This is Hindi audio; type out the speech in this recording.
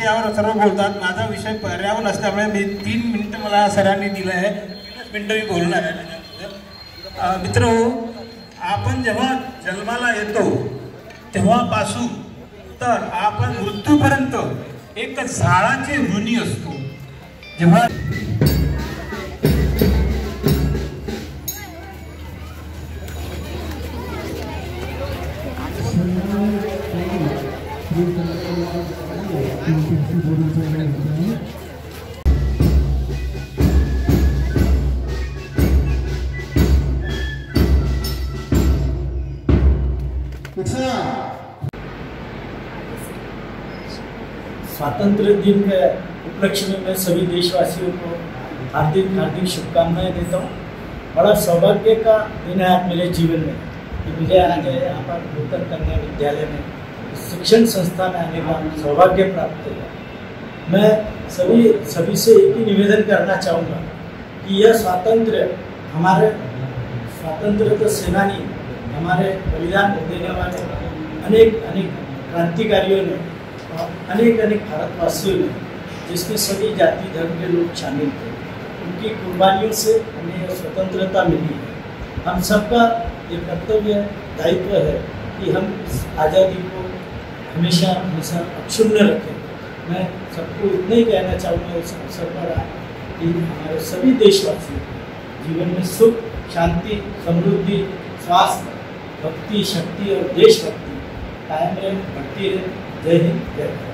विषयावर सर्व बोलतात, माझा विषय पर्यावरण असल्यामुळे मी 3 मिनिटं मला सरांनी दिलं आहे, 3 मिनिटं मी बोलणार आहे। मित्रांनो, आपण जेव्हा जन्माला येतो तेव्हापासून तर आपण मृत्यूपर्यंत एक झाडाचे ऋणी असतो। जेव्हा स्वातंत्र्य दिन के उपलक्ष्य में मैं सभी देशवासियों को हार्दिक हार्दिक शुभकामनाएं देता हूँ। बड़ा सौभाग्य का दिन है आज मेरे जीवन में कि मुझे आज यहाँ पर नूतन कन्या विद्यालय में शिक्षण संस्था में आने का सौभाग्य प्राप्त हुआ। मैं सभी से एक ही निवेदन करना चाहूँगा कि यह स्वातंत्र्य हमारे स्वतंत्रता सेनानी, हमारे बलिदान देने वाले अनेक क्रांतिकारियों ने और अनेक भारतवासियों ने, जिसमें सभी जाति धर्म के लोग शामिल थे, उनकी कुर्बानियों से हमें यह स्वतंत्रता मिली है। हम सबका ये कर्तव्य दायित्व है कि हम इस आज़ादी को हमेशा अक्षुण्ण रखें। मैं सबको इतना ही कहना चाहूँगा इस अवसर पर कि हमारे सभी देशवासी जीवन में सुख, शांति, समृद्धि, स्वास्थ्य, भक्ति, शक्ति और देशभक्ति कायम रहे, बढ़ती रहे। जय हिंद, जय भारत।